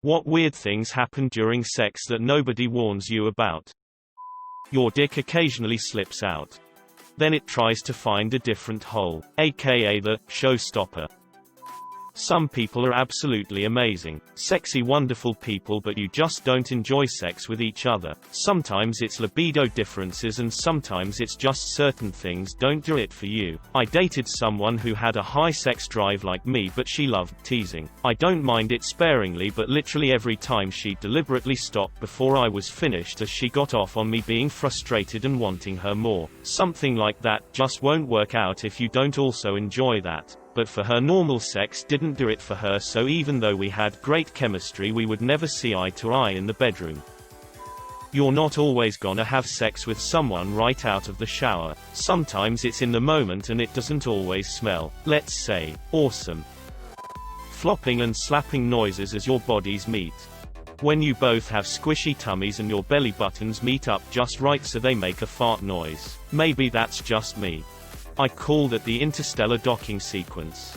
What weird things happen during sex that nobody warns you about? Your dick occasionally slips out. Then it tries to find a different hole, aka the showstopper. Some people are absolutely amazing, sexy, wonderful people, but you just don't enjoy sex with each other. Sometimes it's libido differences and sometimes it's just certain things don't do it for you. I dated someone who had a high sex drive like me, but she loved teasing. I don't mind it sparingly, but literally every time she deliberately stopped before I was finished as she got off on me being frustrated and wanting her more. Something like that just won't work out if you don't also enjoy that. But for her, normal sex didn't do it for her, so even though we had great chemistry, we would never see eye to eye in the bedroom. You're not always gonna have sex with someone right out of the shower. Sometimes it's in the moment and it doesn't always smell, let's say, awesome. Flopping and slapping noises as your bodies meet. When you both have squishy tummies and your belly buttons meet up just right so they make a fart noise. Maybe that's just me. I call that the interstellar docking sequence.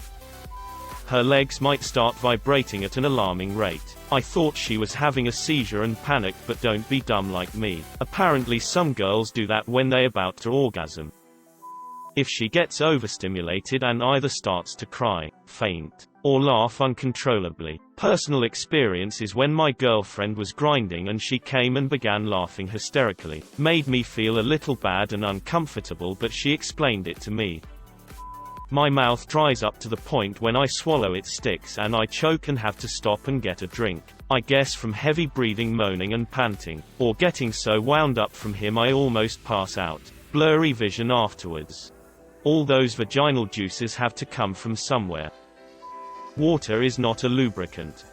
Her legs might start vibrating at an alarming rate. I thought she was having a seizure and panicked, but don't be dumb like me. Apparently some girls do that when they're about to orgasm. If she gets overstimulated and either starts to cry, faint, or laugh uncontrollably. Personal experience is when my girlfriend was grinding and she came and began laughing hysterically. Made me feel a little bad and uncomfortable, but she explained it to me. My mouth dries up to the point when I swallow it sticks and I choke and have to stop and get a drink. I guess from heavy breathing, moaning and panting, or getting so wound up from him I almost pass out. Blurry vision afterwards. All those vaginal juices have to come from somewhere. Water is not a lubricant.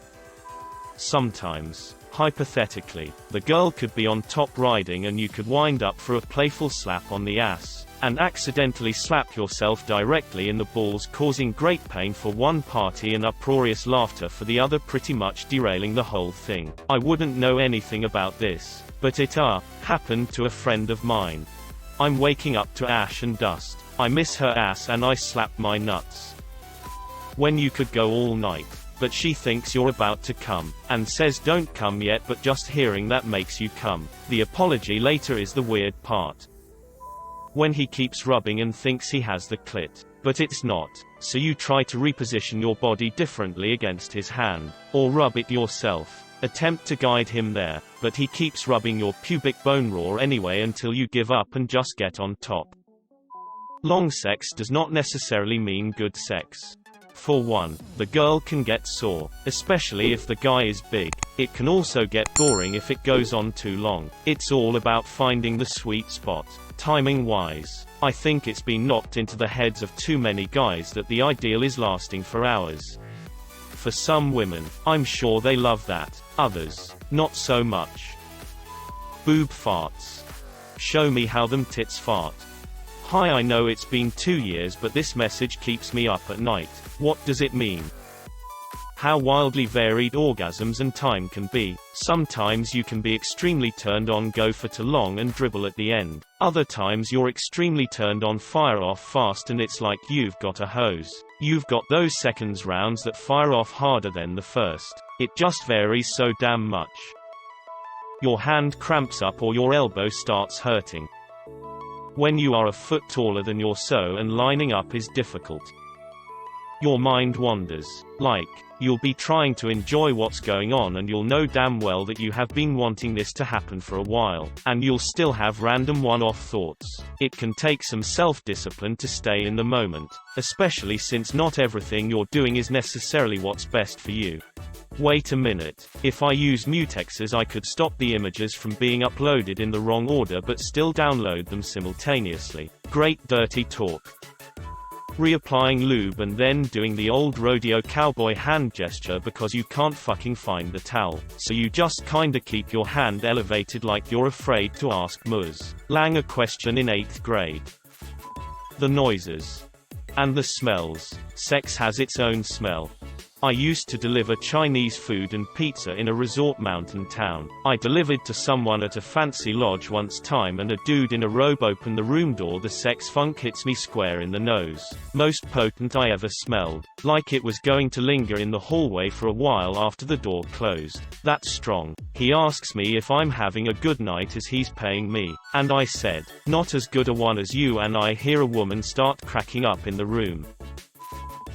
Sometimes, hypothetically, the girl could be on top riding and you could wind up for a playful slap on the ass, and accidentally slap yourself directly in the balls, causing great pain for one party and uproarious laughter for the other, pretty much derailing the whole thing. I wouldn't know anything about this, but it happened to a friend of mine. I'm waking up to ash and dust. I miss her ass and I slap my nuts. When you could go all night, but she thinks you're about to come, and says don't come yet, but just hearing that makes you come. The apology later is the weird part. When he keeps rubbing and thinks he has the clit, but it's not, so you try to reposition your body differently against his hand, or rub it yourself. Attempt to guide him there, but he keeps rubbing your pubic bone raw anyway until you give up and just get on top. Long sex does not necessarily mean good sex. For one, the girl can get sore, especially if the guy is big. It can also get boring if it goes on too long. It's all about finding the sweet spot. Timing wise, I think it's been knocked into the heads of too many guys that the ideal is lasting for hours. For some women, I'm sure they love that. Others, not so much. Boob farts. Show me how them tits fart. Hi, I know it's been 2 years, but this message keeps me up at night. What does it mean? How wildly varied orgasms and time can be. Sometimes you can be extremely turned on, go for too long and dribble at the end. Other times you're extremely turned on, fire off fast, and it's like you've got a hose. You've got those seconds rounds that fire off harder than the first. It just varies so damn much. Your hand cramps up or your elbow starts hurting. When you are a foot taller than you're so and lining up is difficult. Your mind wanders. Like, you'll be trying to enjoy what's going on and you'll know damn well that you have been wanting this to happen for a while, and you'll still have random one-off thoughts. It can take some self-discipline to stay in the moment, especially since not everything you're doing is necessarily what's best for you. Wait a minute, if I use mutexes I could stop the images from being uploaded in the wrong order but still download them simultaneously. Great dirty talk. Reapplying lube and then doing the old rodeo cowboy hand gesture because you can't fucking find the towel, so you just kinda keep your hand elevated like you're afraid to ask Ms. Lang a question in 8th grade. The noises. And the smells. Sex has its own smell. I used to deliver Chinese food and pizza in a resort mountain town. I delivered to someone at a fancy lodge once time and a dude in a robe opened the room door. The sex funk hits me square in the nose. Most potent I ever smelled. Like it was going to linger in the hallway for a while after the door closed. That's strong. He asks me if I'm having a good night as he's paying me. And I said, not as good a one as you, and I hear a woman start cracking up in the room.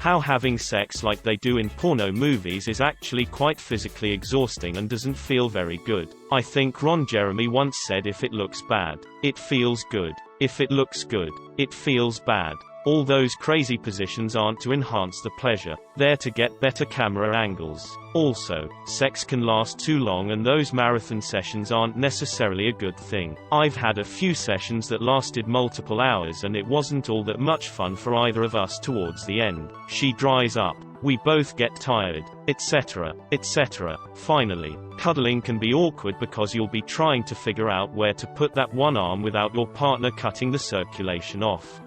How having sex like they do in porno movies is actually quite physically exhausting and doesn't feel very good. I think Ron Jeremy once said, if it looks bad, it feels good. If it looks good, it feels bad. All those crazy positions aren't to enhance the pleasure, they're to get better camera angles. Also, sex can last too long and those marathon sessions aren't necessarily a good thing. I've had a few sessions that lasted multiple hours and it wasn't all that much fun for either of us towards the end. She dries up, we both get tired, etc., etc. Finally, cuddling can be awkward because you'll be trying to figure out where to put that one arm without your partner cutting the circulation off.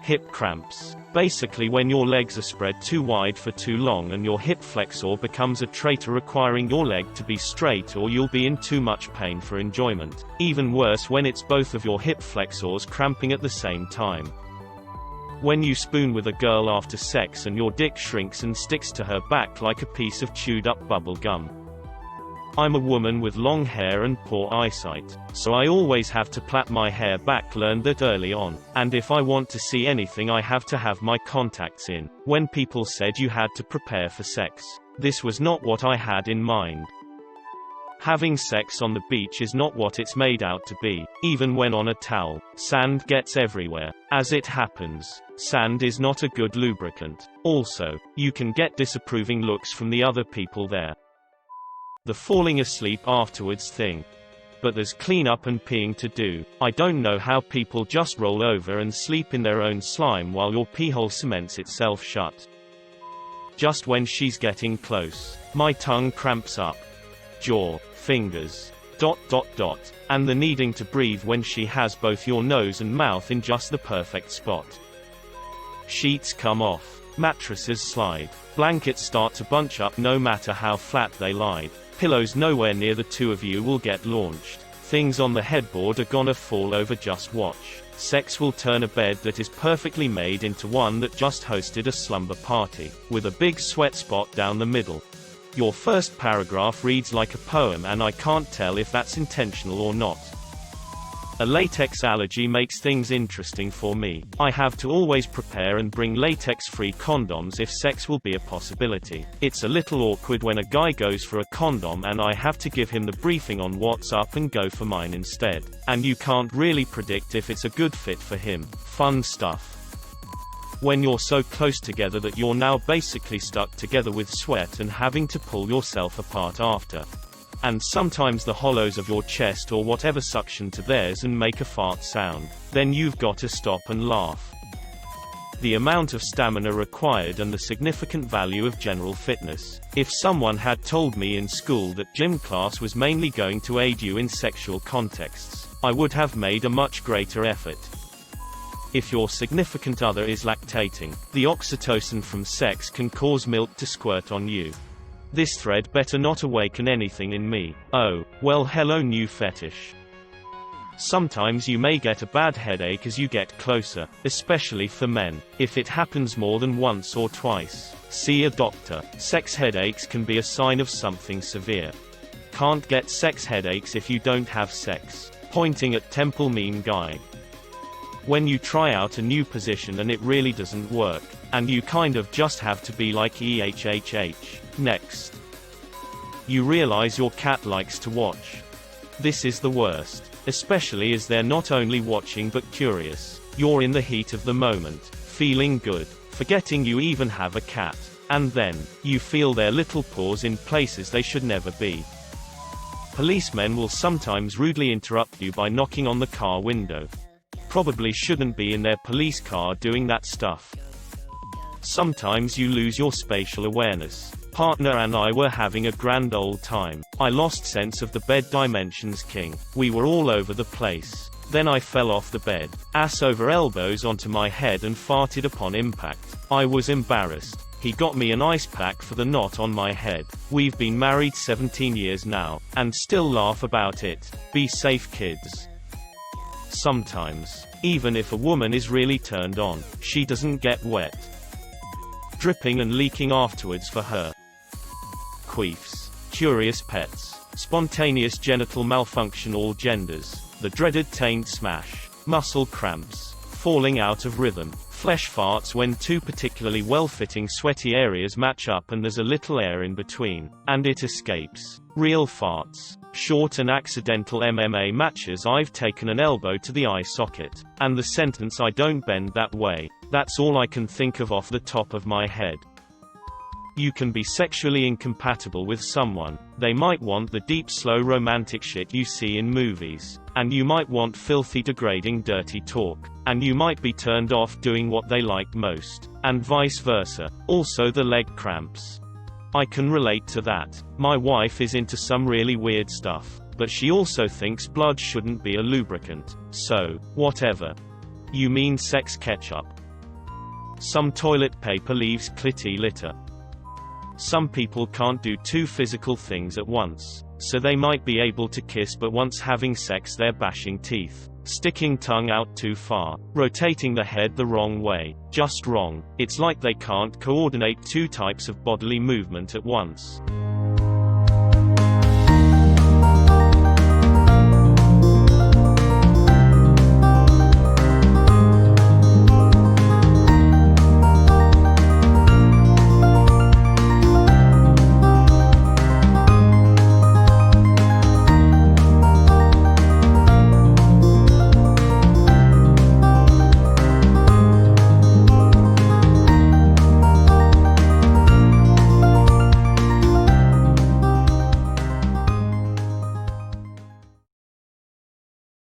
Hip cramps. Basically when your legs are spread too wide for too long and your hip flexor becomes a traitor requiring your leg to be straight, or you'll be in too much pain for enjoyment. Even worse when it's both of your hip flexors cramping at the same time. When you spoon with a girl after sex and your dick shrinks and sticks to her back like a piece of chewed up bubble gum. I'm a woman with long hair and poor eyesight, so I always have to plait my hair back. Learned that early on. And if I want to see anything I have to have my contacts in. When people said you had to prepare for sex, this was not what I had in mind. Having sex on the beach is not what it's made out to be. Even when on a towel, sand gets everywhere. As it happens, sand is not a good lubricant. Also, you can get disapproving looks from the other people there. The falling asleep afterwards thing. But there's cleanup and peeing to do. I don't know how people just roll over and sleep in their own slime while your peehole cements itself shut. Just when she's getting close, my tongue cramps up. Jaw, fingers, ... and the needing to breathe when she has both your nose and mouth in just the perfect spot. Sheets come off. Mattresses slide. Blankets start to bunch up no matter how flat they lie. Pillows nowhere near the two of you will get launched. Things on the headboard are gonna fall over. Just watch. Sex will turn a bed that is perfectly made into one that just hosted a slumber party, with a big sweat spot down the middle. Your first paragraph reads like a poem and I can't tell if that's intentional or not. A latex allergy makes things interesting for me. I have to always prepare and bring latex-free condoms if sex will be a possibility. It's a little awkward when a guy goes for a condom and I have to give him the briefing on what's up and go for mine instead. And you can't really predict if it's a good fit for him. Fun stuff. When you're so close together that you're now basically stuck together with sweat and having to pull yourself apart after. And sometimes the hollows of your chest or whatever suction to theirs and make a fart sound. Then you've got to stop and laugh. The amount of stamina required and the significant value of general fitness. If someone had told me in school that gym class was mainly going to aid you in sexual contexts, I would have made a much greater effort. If your significant other is lactating, the oxytocin from sex can cause milk to squirt on you. This thread better not awaken anything in me. Oh, well, hello new fetish. Sometimes you may get a bad headache as you get closer, especially for men. If it happens more than once or twice, see a doctor. Sex headaches can be a sign of something severe. Can't get sex headaches if you don't have sex. Pointing at temple meme guy. When you try out a new position and it really doesn't work, and you kind of just have to be like EHHH. Next. You realize your cat likes to watch. This is the worst. Especially as they're not only watching but curious. You're in the heat of the moment, feeling good, forgetting you even have a cat. And then, you feel their little paws in places they should never be. Policemen will sometimes rudely interrupt you by knocking on the car window. Probably shouldn't be in their police car doing that stuff. Sometimes you lose your spatial awareness. Partner and I were having a grand old time. I lost sense of the bed dimensions king. We were all over the place. Then I fell off the bed, ass over elbows onto my head and farted upon impact. I was embarrassed. He got me an ice pack for the knot on my head. We've been married 17 years now, and still laugh about it. Be safe, kids. Sometimes, even if a woman is really turned on, she doesn't get wet, dripping and leaking afterwards for her. Queefs. Curious pets. Spontaneous genital malfunction, all genders. The dreaded taint smash. Muscle cramps. Falling out of rhythm. Flesh farts when two particularly well-fitting sweaty areas match up and there's a little air in between, and it escapes. Real farts. Short and accidental MMA matches. I've taken an elbow to the eye socket. And the sentence, "I don't bend that way." That's all I can think of off the top of my head. You can be sexually incompatible with someone. They might want the deep, slow, romantic shit you see in movies. And you might want filthy, degrading, dirty talk. And you might be turned off doing what they like most. And vice versa. Also the leg cramps. I can relate to that. My wife is into some really weird stuff, but she also thinks blood shouldn't be a lubricant. So, whatever. You mean sex ketchup? Some toilet paper leaves clitty litter. Some people can't do two physical things at once, so they might be able to kiss but once having sex they're bashing teeth, sticking tongue out too far, rotating the head the wrong way, just wrong. It's like they can't coordinate two types of bodily movement at once.